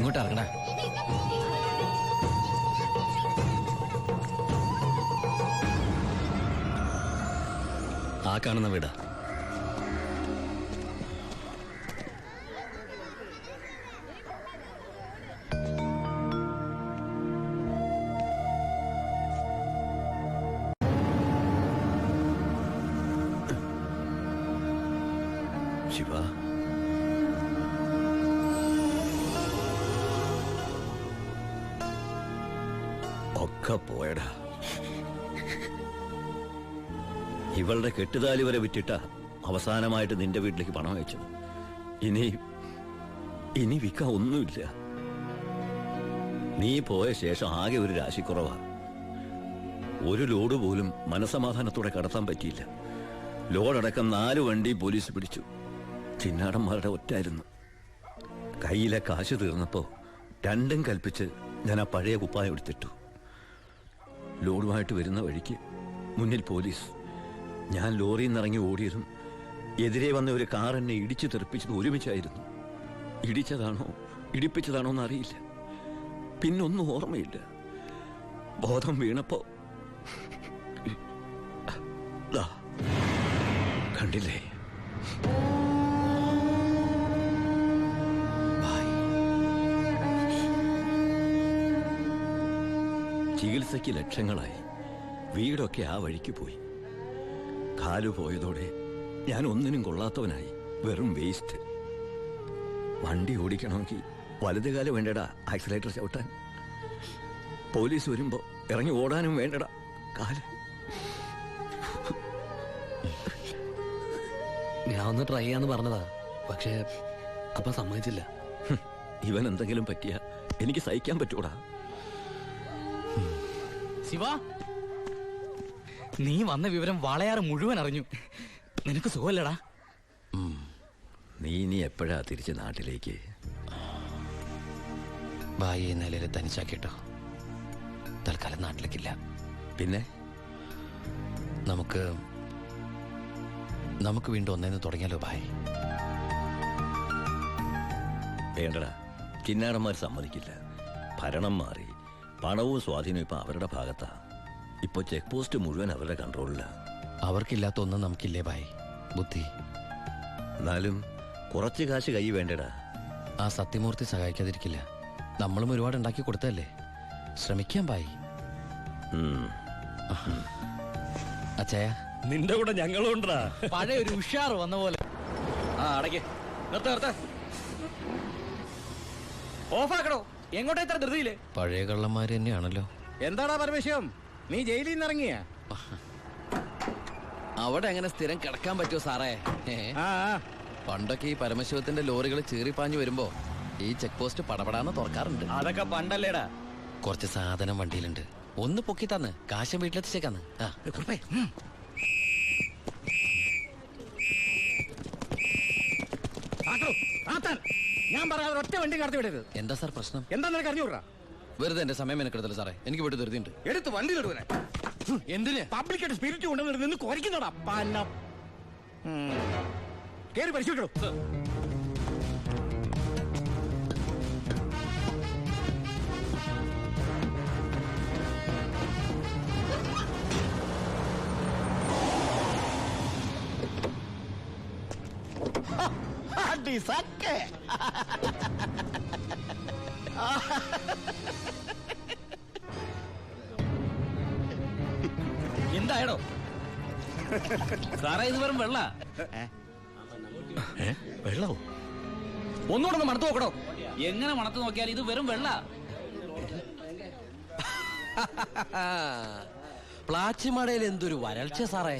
ഇങ്ങോട്ട് ഇറങ്ങടാ. ആ കാണുന്ന വീടാ. ശിവ, ഒക്കെ പോയടാ. ഇവളുടെ കെട്ടുതാലി വരെ വിറ്റിട്ട അവസാനമായിട്ട് നിന്റെ വീട്ടിലേക്ക് പണം അയച്ചു. ഇനി വിൽക്കാൻ ഒന്നുമില്ല. നീ പോയ ശേഷം ആകെ ഒരു രാശിക്കുറവാ. ഒരു ലോഡ് പോലും മനസമാധാനത്തോടെ കടത്താൻ പറ്റിയില്ല. ലോഡടക്കം 4 വണ്ടി പോലീസ് പിടിച്ചു. ചിന്നാടന്മാരുടെ ഒറ്റായിരുന്നു. കയ്യിലെ കാശ് തീർന്നപ്പോ രണ്ടും കൽപ്പിച്ച് ഞാൻ ആ പഴയ കുപ്പായം എടുത്തിട്ടു. ലോഡുമായിട്ട് വരുന്ന വഴിക്ക് മുന്നിൽ പോലീസ്. ഞാൻ ലോറിയിൽ നിന്നിറങ്ങി ഓടിയതും എതിരെ വന്ന ഒരു കാർ എന്നെ ഇടിച്ചു തെറിപ്പിച്ചത് ഒരുമിച്ചായിരുന്നു. ഇടിച്ചതാണോ ഇടിപ്പിച്ചതാണോ എന്നറിയില്ല. പിന്നൊന്നും ഓർമ്മയില്ല. ബോധം വീണപ്പോ കണ്ടില്ലേ? ചികിത്സയ്ക്ക് ലക്ഷങ്ങളായി. വീടൊക്കെ ആ വഴിക്ക് പോയി. കാലു പോയതോടെ ഞാൻ ഒന്നിനും കൊള്ളാത്തവനായി. വെറും വേസ്റ്റ്. വണ്ടി ഓടിക്കണമെങ്കിൽ വലതുകാലം വേണ്ടടാ ആക്സിലേറ്റർ ചവിട്ടാൻ. പോലീസ് വരുമ്പോ ഇറങ്ങി ഓടാനും വേണ്ടടാ കാല്. ഞാൻ ഒന്ന് ട്രൈ ചെയ്യാന്ന് പറഞ്ഞതാ, പക്ഷേ അപ്പൊ സമ്മതിച്ചില്ല. ഇവൻ എന്തെങ്കിലും പറ്റിയ എനിക്ക് സഹിക്കാൻ പറ്റൂടാ. ശിവ, നീ വന്ന വിവരം വാളയാറ് മുഴുവൻ അറിഞ്ഞു. നിനക്ക് സുഖമല്ലടാ? നീ ഇനി എപ്പോഴാ തിരിച്ച് നാട്ടിലേക്ക്? ഭായിയെ നിലയിൽ തനിച്ചാക്കിട്ടോ. തൽക്കാലം നാട്ടിലേക്കില്ല. പിന്നെ നമുക്ക് വീണ്ടും ഒന്നേന്ന് തുടങ്ങിയാലോ ഭായ്? വേണ്ടടാ, ചിന്നാടന്മാർ സമ്മതിക്കില്ല. ഭരണം മാറി. പണവും സ്വാധീനവും ഇപ്പൊ അവരുടെ ഭാഗത്താ. ഇപ്പൊ ചെക്ക് പോസ്റ്റ് മുഴുവൻ അവരുടെ കൺട്രോളിലാ. അവർക്കില്ലാത്ത ഒന്നും നമുക്കില്ലേ ഭായ്? ബുദ്ധി. എന്നാലും കുറച്ച് കാശ് കൈ വേണ്ടടാ. ആ സത്യമൂർത്തി സഹായിക്കാതിരിക്കില്ല. നമ്മളും ഒരുപാട് ഉണ്ടാക്കി കൊടുത്തല്ലേ. ശ്രമിക്കാം ഭായ്. അച്ഛയ, നിന്റെ കൂടെ ഞങ്ങളും ഉണ്ടാ. പഴയ ഒരു ഉഷാർ വന്ന പോലെ. അടയ്ക്ക്, ഓഫാക്കണോ? എങ്ങോട്ടാ ഇത്ര ധൃതിയില്? പഴയ കള്ളന്മാര് തന്നെയാണല്ലോ. എന്താടാ പരമേശ്വരം, നീ ജയിലിൽ നിന്ന് ഇറങ്ങിയ? അവിടെ എങ്ങനെ സ്ഥിരം കിടക്കാൻ പറ്റുമോ സാറേ? പണ്ടൊക്കെ ഈ പരമശിവത്തിന്റെ ലോറികൾ ചീറിപ്പാഞ്ഞു വരുമ്പോ ഈ ചെക്ക് പോസ്റ്റ് പടപടാന്ന് തുറക്കാറുണ്ട്. അതൊക്കെ പണ്ടല്ലേടാ. കുറച്ച് സാധനം വണ്ടിയിലുണ്ട്. ഒന്ന് പൊക്കി തന്ന് കാശം വീട്ടിലെത്തിച്ചേക്കാന്ന്. ഞാൻ പറയാതെ ഒറ്റ വണ്ടി കടത്തി വിടരുത്. എന്താ സാർ പ്രശ്നം? എന്താ നിനക്ക് അറിഞ്ഞൂടാ? വെറുതെ എന്റെ സമയം മെനക്കെടുത്തല്ലോ സാറേ. എനിക്ക് വീട്ടിൽ ധൃതിയുണ്ട്. എടുത്ത് വണ്ടി തൊടുവനെ. എന്തിന്? പബ്ലിക്കായിട്ട് സ്പിരിറ്റ് കൊണ്ടുവന്നിട്ട് നിന്ന് കുറയ്ക്കുന്നോടാ. കേറി പരിശോധിക്കണോ? എന്തായടോ സാറേ? ഇത് വെറും വെള്ള. വെള്ളമോ? ഒന്നുകൂടെ ഒന്ന് മണത്ത് നോക്കണോ? എങ്ങനെ മണത്ത് നോക്കിയാൽ ഇത് വെറും വെള്ള. പ്ലാച്ചിമടയിൽ എന്തൊരു വരൾച്ച സാറേ.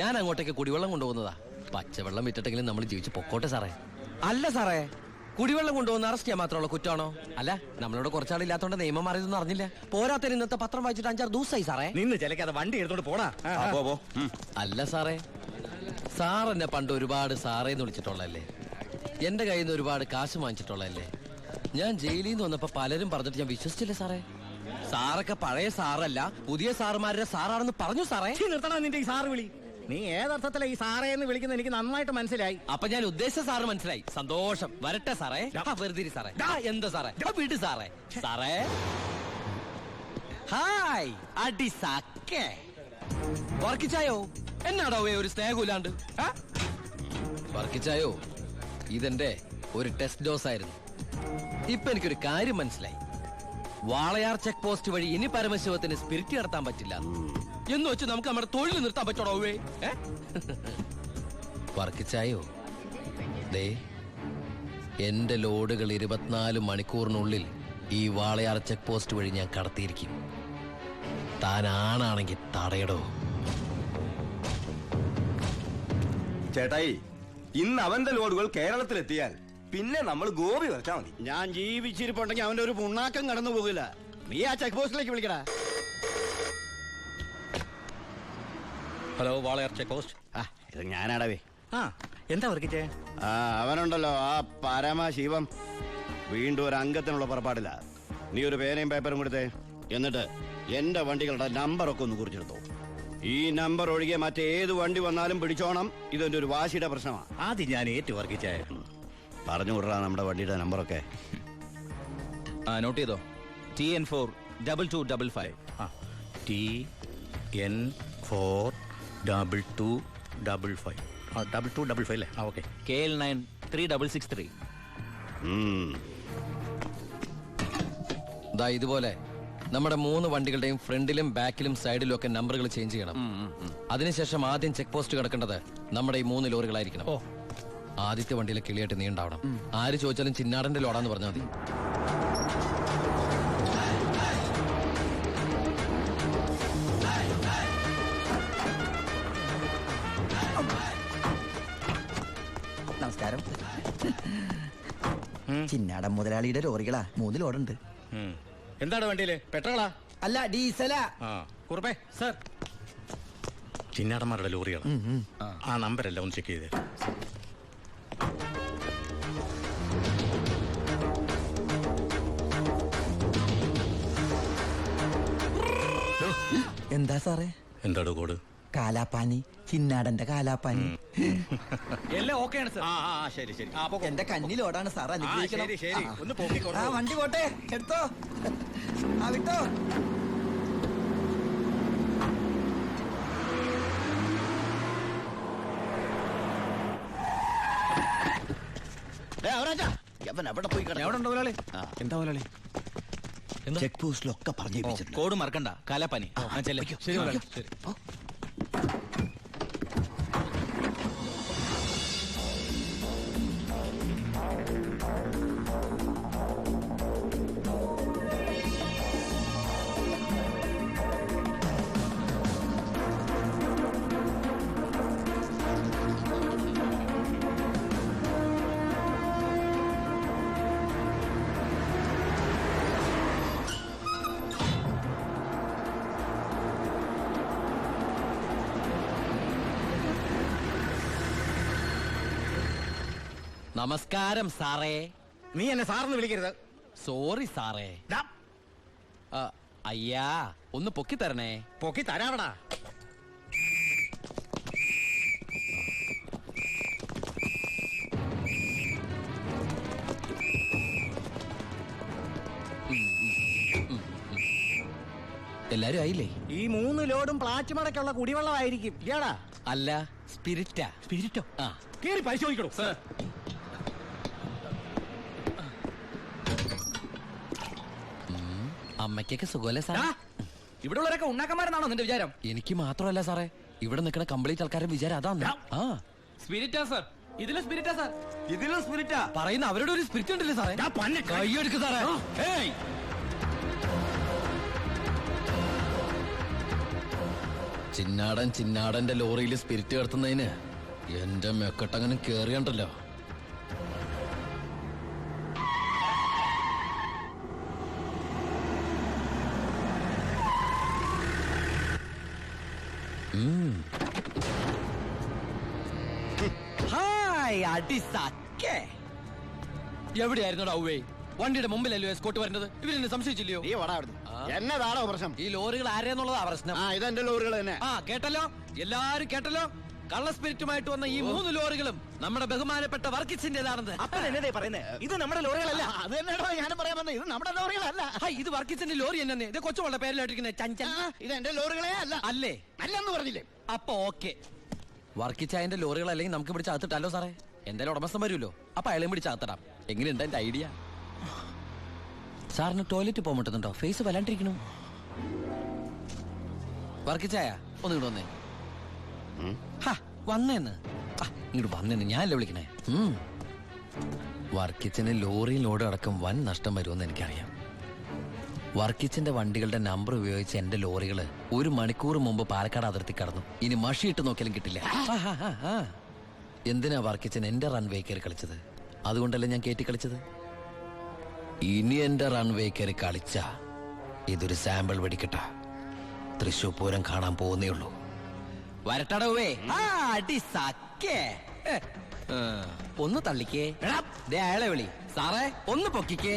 ഞാൻ അങ്ങോട്ടേക്ക് കുടിവെള്ളം കൊണ്ടുപോകുന്നതാ. പച്ചവെള്ളം വിറ്റിട്ടെങ്കിലും നമ്മൾ ജീവിച്ച് പൊക്കോട്ടെ സാറേ. അല്ല സാറേ, കുടിവെള്ളം കൊണ്ടുപോകുന്ന അറസ്റ്റ് ചെയ്യാൻ മാത്രമുള്ള കുറ്റമാണോ? അല്ല, നമ്മളോട് കുറച്ചാളില്ലാത്തോണ്ട് നിയമം മാറിയതൊന്നും അറിഞ്ഞില്ല. പോരാത്തതിന് ഇന്നത്തെ പത്രം വായിച്ചിട്ട് 5-6 ദിവസമായി സാറേ. നിന്ന് ചിലക്കാതെ വണ്ടി എടുത്തോണ്ട് പോടാ. അല്ല സാറേ, സാർ എന്നെ പണ്ട് ഒരുപാട് സാറേന്ന് വിളിച്ചിട്ടുള്ളല്ലേ. എന്റെ കയ്യിൽ നിന്ന് ഒരുപാട് കാശ് വാങ്ങിച്ചിട്ടുള്ളല്ലേ. ഞാൻ ജയിലിൽ നിന്ന് വന്നപ്പോ പലരും പറഞ്ഞിട്ട് ഞാൻ വിശ്വസിച്ചില്ലേ സാറേ. സാറൊക്കെ പഴയ സാറല്ല, പുതിയ സാറുമാരുടെ സാറാണെന്ന് പറഞ്ഞു സാറേ. നിർത്തണ നിന്റെ ഈ സാറ് വിളി. നീ ഏതർത്ഥത്തിലാ ഈ സാറേ എന്ന് വിളിക്കുന്നത് എനിക്ക് നന്നായിട്ട് മനസ്സിലായി. അപ്പൊ ഞാൻ ഉദ്ദേശിച്ച സാറ് മനസ്സിലായി. സന്തോഷം. വരട്ടെ സാറേ. വെറുതെ സാറേ. എന്താ സാറേ? വിട് സാറേ. സാറേ ഹായ് അടി സാക്കേ വർക്കിച്ചായോ? എന്നാടോ ഒരു സ്നേഹമില്ലാണ്ട്? വർക്കിച്ചായോ, ഇതെന്റെ ഒരു ടെസ്റ്റ് ഡോസ് ആയിരുന്നു. ഇപ്പൊ എനിക്കൊരു കാര്യം മനസ്സിലായി. വാളയാർ ചെക്ക് പോസ്റ്റ് വഴി ഇനി പരമശിവത്തിന് സ്പിരിറ്റ് നടത്താൻ പറ്റില്ല എന്ന് വെച്ച് നമുക്ക് നമ്മുടെ തൊഴിൽ നിർത്താൻ പറ്റണോ? വർക്കിച്ചായോ, ദേ എന്റെ ലോഡുകൾ 24 മണിക്കൂറിനുള്ളിൽ ഈ വാളയാർ ചെക്ക് പോസ്റ്റ് വഴി ഞാൻ കടത്തിയിരിക്കും. താൻ ആണാണെങ്കിൽ തടയടോ. ചേട്ടായി, ഇന്ന് അവന്റെ ലോഡുകൾ കേരളത്തിലെത്തിയാൽ പിന്നെ നമ്മൾ ഗോപി വരച്ചാ മതി. ഞാൻ ജീവിച്ചിരിപ്പുണ്ടെങ്കിൽ അവന്റെ ഒരു പുണ്ണാക്കം കടന്നു പോകില്ല. നീ ആ ചെക്ക് പോസ്റ്റിലേക്ക് വിളിക്കടാ. Hello, Walayar check post. ഇത് ഞാനാടവേ. ആ എന്താ വർക്കിച്ചേ? അവനുണ്ടല്ലോ ആ പരമശിവം, വീണ്ടും ഒരു അംഗത്തിനുള്ള പുറപ്പാടില്ല. നീ ഒരു പേനയും പേപ്പറും കൊടുത്തേ. എന്നിട്ട് എന്റെ വണ്ടികളുടെ നമ്പറൊക്കെ ഒന്ന് കുറിച്ചെടുത്തോ. ഈ നമ്പർ ഒഴികെ മറ്റേത് വണ്ടി വന്നാലും പിടിച്ചോണം. ഇതെന്റെ ഒരു വാശിയുടെ പ്രശ്നമാണ്. ആദ്യം ഞാൻ ഏറ്റു വർക്കിച്ചേ. പറഞ്ഞു വിടറാ നമ്മുടെ വണ്ടിയുടെ നമ്പറൊക്കെ. നോട്ട് ചെയ്തോ. TN4 2255. TN4 2255 അല്ലേ? ഓക്കെ. KL9 3663. ദാ ഇതുപോലെ നമ്മുടെ 3 വണ്ടികളുടെയും ഫ്രണ്ടിലും ബാക്കിലും സൈഡിലും ഒക്കെ നമ്പറുകൾ ചേഞ്ച് ചെയ്യണം. അതിനുശേഷം ആദ്യം ചെക്ക് പോസ്റ്റ് കിടക്കേണ്ടത് നമ്മുടെ ഈ 3 ലോറികളായിരിക്കണം. ആദ്യത്തെ വണ്ടിയിലെ കിളിയായിട്ട് നീ ഉണ്ടാവണം. ആര് ചോദിച്ചാലും ചിന്നാടന്റെ ലോഡാന്ന് പറഞ്ഞാൽ മതി. നമസ്കാരം. ചിന്നാടൻ മുതലാളിയുടെ ലോറികളാ, 3 ലോഡുണ്ട്. എന്താണ് വണ്ടിയില്? പെട്രോളാ? അല്ല, ഡീസലാ. കുറുപ്പേ സർ, ചിന്നാടന്മാരുടെ ലോറികളാ. ആ നമ്പരല്ല ഒന്ന് ചെക്ക് ചെയ്തേ. എന്താ സാറേ? എന്താടോ കോഡ്? കാലാപ്പാനി, ചിന്നാടന്റെ കാലാപ്പാനി. എല്ലാം ഓക്കെയാണ് സർ. ശരി ശരി. എന്റെ കന്നി ലോഡാണ് സാർ, അനുഗ്രഹിക്കണം. ശരി ശരി. ഒന്ന് പോക്കിക്കോളൂ. ആ വണ്ടി പോട്ടെ, എടുത്തോ. ആ വിട്ടോ. അവിടെ പോയി എവിടെ ഉണ്ടോ മുതലാളി? എന്താ മുതലാളി? ചെക്ക് പോസ്റ്റിലൊക്കെ പറഞ്ഞു കോഡ് മറക്കണ്ട. കാലാപ്പാനി. ശരി മുതലാളി. ശരി. നമസ്കാരം സാറേ. നീ എന്നെ സാറിന് വിളിക്കരുത്. സോറി സാറേ. അയ്യാ, ഒന്ന് പൊക്കി തരണേ. പൊക്കി തരാവടാ. എല്ലാരും ആയില്ലേ? ഈ 3 ലോഡും പ്ലാച്ചിമടക്കുള്ള കുടിവെള്ളമായിരിക്കും. ഇയാടാ? അല്ല, സ്പിരിറ്റാ. സ്പിരിറ്റോ? ആ, കേറി പരിശോധിക്കണോ? അമ്മയ്ക്കൊക്കെ സുഖമല്ലേ സാറേ? ഇവിടെ ഉള്ളവരൊക്കെ ഉണ്ണാക്കന്മാരെന്നാണോ നിന്റെ വിചാരം? എനിക്ക് മാത്രമല്ല സാറേ, ഇവിടെ നിൽക്കുന്ന കംപ്ലീറ്റ് ആൾക്കാരുടെ വിചാരം അതാണ്. ആ, സ്പിരിറ്റാ സർ. ഇതിലെ സ്പിരിറ്റാ സർ. ഇതിലും സ്പിരിറ്റാ പറയുന്ന അവരുടെ ഒരു സ്പിരിറ്റ് ഉണ്ടല്ലേ സാറേ? കൈയെടുക്ക് സാറേ. ഏയ്, ചിന്നാടന്റെ ലോറിയിൽ സ്പിരിറ്റ് കടത്തുന്നതിന് എന്റെ മെക്കട്ടങ്ങനെ കേറിയണ്ടല്ലോ. ഹായ് അടി സാക്കേ. എവിടെയായിരുന്നു ഔവേ? വണ്ടിയുടെ മുമ്പിലല്ലോ എസ്കോട്ട് വരുന്നത്. ഇവരെന്നെ സംശയിച്ചില്ലയോ? നീ വടാ അവിടുന്ന്. എന്നതാണോ പ്രശ്നം? ഈ ലോറികൾ ആരെന്നുള്ളതാ പ്രശ്നം. ഇതെന്റെ ലോറികൾ തന്നെ. ആ കേട്ടല്ലോ, എല്ലാരും കേട്ടല്ലോ, കള്ള സ്പിരിറ്റുമായിട്ട് വന്ന ഈ 3 ലോറികളും നമ്മുടെ ബഹുമാനപ്പെട്ട വർക്കിച്ചിന്റേതാണെന്ന്. അപ്പൻ എന്നതേ പറയുന്നേ, ഇത് നമ്മുടെ ലോറികളല്ല. അത് തന്നെയാണോ ഞാനും പറയാൻ വന്നത്, ഇത് നമ്മുടെ ലോറികളല്ല. ഇത് വർക്കിച്ചിന്റെ ലോറി എന്നെ ഇത് കൊച്ചുമോളുടെ പേരിലായിട്ടിരിക്കുന്നത് ചഞ്ചൽ ഇത് എന്റെ ലോറികളെ അല്ല. അല്ലേ? അല്ലെന്ന് പറഞ്ഞില്ലേ? അപ്പൊ ഓക്കെ, വർക്കിച്ചായന്റെ ലോറികൾ അല്ലെങ്കിൽ നമുക്ക് പിടിച്ച് അകത്തിട്ടല്ലോ സാറേ. എന്തായാലും ഉടമസ്ഥൻ വരുമല്ലോ, അപ്പൊ അയാളെയും പിടിച്ച് അകത്തിടാം. എങ്ങനെയുണ്ട് എന്റെ ഐഡിയ? സാറിന് ടോയ്ലറ്റ് പോകാൻ പറ്റുന്നുണ്ടോ? ഫേസ് വല്ലാണ്ടിരിക്കണു. വർക്കിച്ചായ ഒന്ന് ഇങ്ങോട്ട് വന്നേ. വന്നേന്ന് ഇങ്ങോട്ട് വന്നേന്ന് ഞാനല്ലേ വിളിക്കണേ. വർക്കിച്ചിന് ലോറി ലോഡ് അടക്കം വൻ നഷ്ടം വരുമെന്ന് എനിക്കറിയാം. വർക്കിച്ചിന്റെ വണ്ടികളുടെ നമ്പർ ഉപയോഗിച്ച് എന്റെ ലോറികള് 1 മണിക്കൂർ മുമ്പ് പാലക്കാട് അതിർത്തി കടന്നു. ഇനി മഷിയിട്ട് നോക്കിയാലും കിട്ടില്ല. എന്തിനാ വർക്കിച്ചൻ എന്റെ റൺവേ കയറി കളിച്ചത്? അതുകൊണ്ടല്ലേ ഞാൻ കയറ്റി കളിച്ചത്. ഇനി എന്റെ റൺവേ കയറി കളിച്ച ഇതൊരു സാമ്പിൾ വെടിക്കട്ട. തൃശൂർ പൂരം കാണാൻ പോകുന്നേ ഉള്ളൂ. വരട്ടടവേ ഒന്ന് തള്ളിക്കേ. അയാളെ വിളി സാറേ, ഒന്ന് പൊക്കിക്കേ.